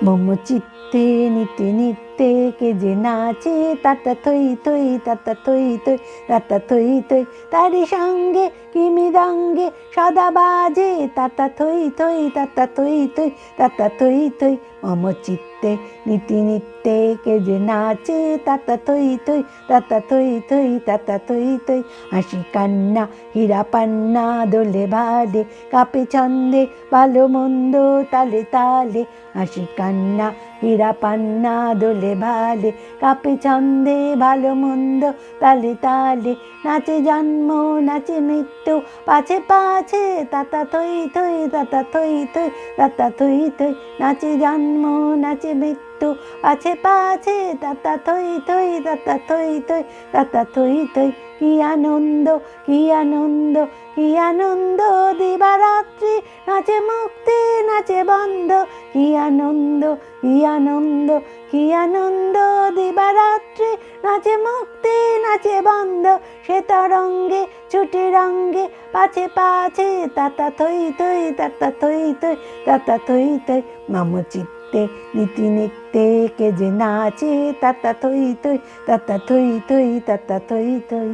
মম চিত্তে নিতে নিত্যে কে যে নাচে তাতা থই থই তাতা থই থই তাতা থই থই, তারি সঙ্গে কি মৃদঙ্গে সদা বাজে তাতা থই থই তাতা থই থই তাতা থই থই। মম চিত্তে নিতে নিত্যে কে যে নাচে তাতা থই থই তাতা থই থই তাতা থই থই। হাসি কান্না হীরা পান্না দোলে ভালে কাপে ছন্দে ভালো মন্দ তালে তালে। হাসি কান্না হীরা পান্না দোলে ভালে কাপে ছন্দে ভালো মন্দ তালে তালে। নাচে জন্ম নাচে মৃত্যু পাছে পাছে তাতা থই থই তাতা থই থই তাতা থই থই। নাচে জন্ম নাচে মৃত্যু পাছে পাছে তাতা থই থই তাতা থই থই তাতা থই থই। কি আনন্দ কি আনন্দ কি আনন্দ দিবারাত্রি নাচে মুক্তি নাচে বন্ধ। কি আনন্দ কি আনন্দ কি আনন্দ দিবারাত্রি নাচে মুক্তি নাচে বন্ধ। সে তরঙ্গে ছুটি রঙ্গে পাছে পাছে তাতা থই থই তাতা থই থই তাতা থই থই। মম চিত্তে নীতি নিত্যে কে যে নাচে তাতা থই থই তাতা থই থই তাতা থই থই।